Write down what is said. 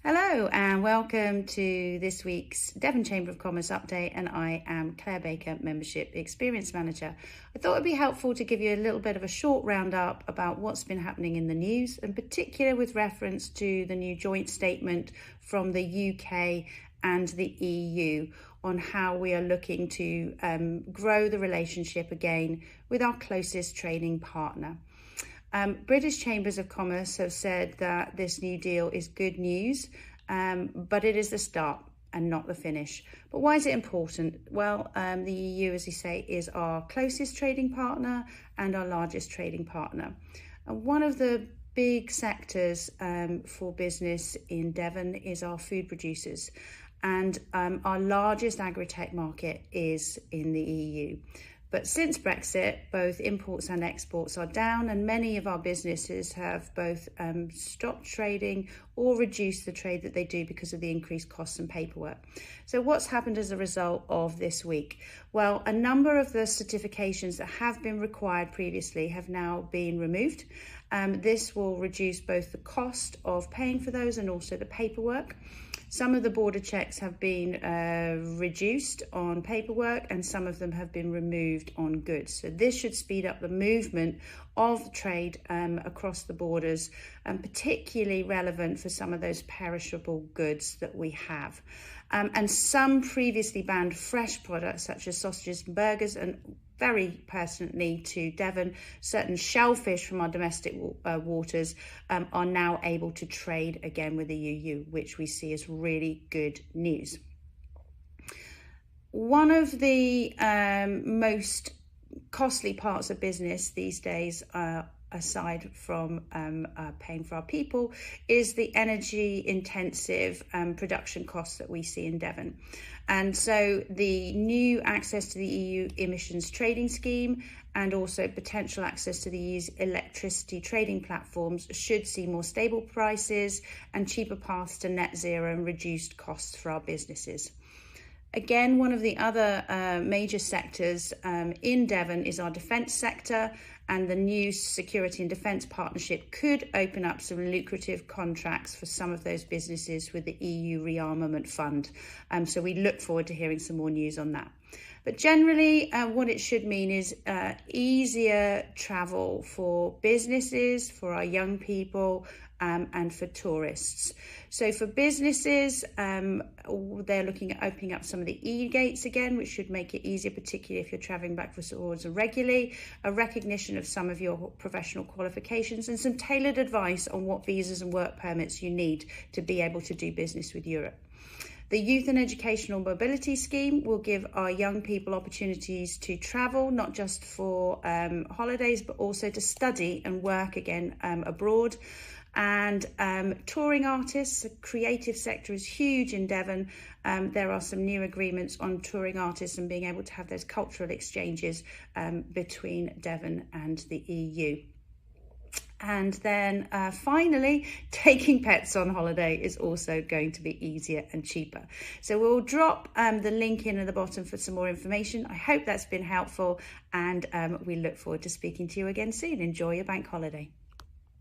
Hello and welcome to this week's Devon Chamber of Commerce update, and I am Claire Baker, Membership Experience Manager. I thought it'd be helpful to give you a little bit of a short roundup about what's been happening in the news, in particular with reference to the new joint statement from the UK and the EU on how we are looking to grow the relationship again with our closest trading partner. British Chambers of Commerce have said that this new deal is good news, but it is the start and not the finish. But why is it important? Well, the EU, as you say, is our closest trading partner and our largest trading partner. And one of the big sectors for business in Devon is our food producers. And our largest agri-tech market is in the EU. But since Brexit, both imports and exports are down, and many of our businesses have both stopped trading or reduced the trade that they do because of the increased costs and paperwork. So what's happened as a result of this week? Well, a number of the certifications that have been required previously have now been removed. This will reduce both the cost of paying for those and also the paperwork. Some of the border checks have been reduced on paperwork, and some of them have been removed on goods. So this should speed up the movement of trade across the borders, and particularly relevant for some of those perishable goods that we have. And some previously banned fresh products such as sausages and burgers, and very personally to Devon, certain shellfish from our domestic waters are now able to trade again with the EU, which we see as really good news. One of the most costly parts of business these days, aside from paying for our people, is the energy intensive production costs that we see in Devon. And so the new access to the EU emissions trading scheme and also potential access to the EU's electricity trading platforms should see more stable prices and cheaper paths to net zero and reduced costs for our businesses. Again, one of the other major sectors in Devon is our defence sector, and the new security and defence partnership could open up some lucrative contracts for some of those businesses with the EU rearmament fund. So we look forward to hearing some more news on that. But generally, what it should mean is easier travel for businesses, for our young people, and for tourists. So for businesses, they're looking at opening up some of the e-gates again, which should make it easier, particularly if you're travelling backwards and regularly, a recognition of some of your professional qualifications, and some tailored advice on what visas and work permits you need to be able to do business with Europe. The Youth and Educational Mobility Scheme will give our young people opportunities to travel, not just for holidays, but also to study and work again abroad. And touring artists, the creative sector is huge in Devon. There are some new agreements on touring artists and being able to have those cultural exchanges between Devon and the EU. And then finally, taking pets on holiday is also going to be easier and cheaper. So we'll drop the link in at the bottom for some more information. I hope that's been helpful, and we look forward to speaking to you again soon. Enjoy your bank holiday.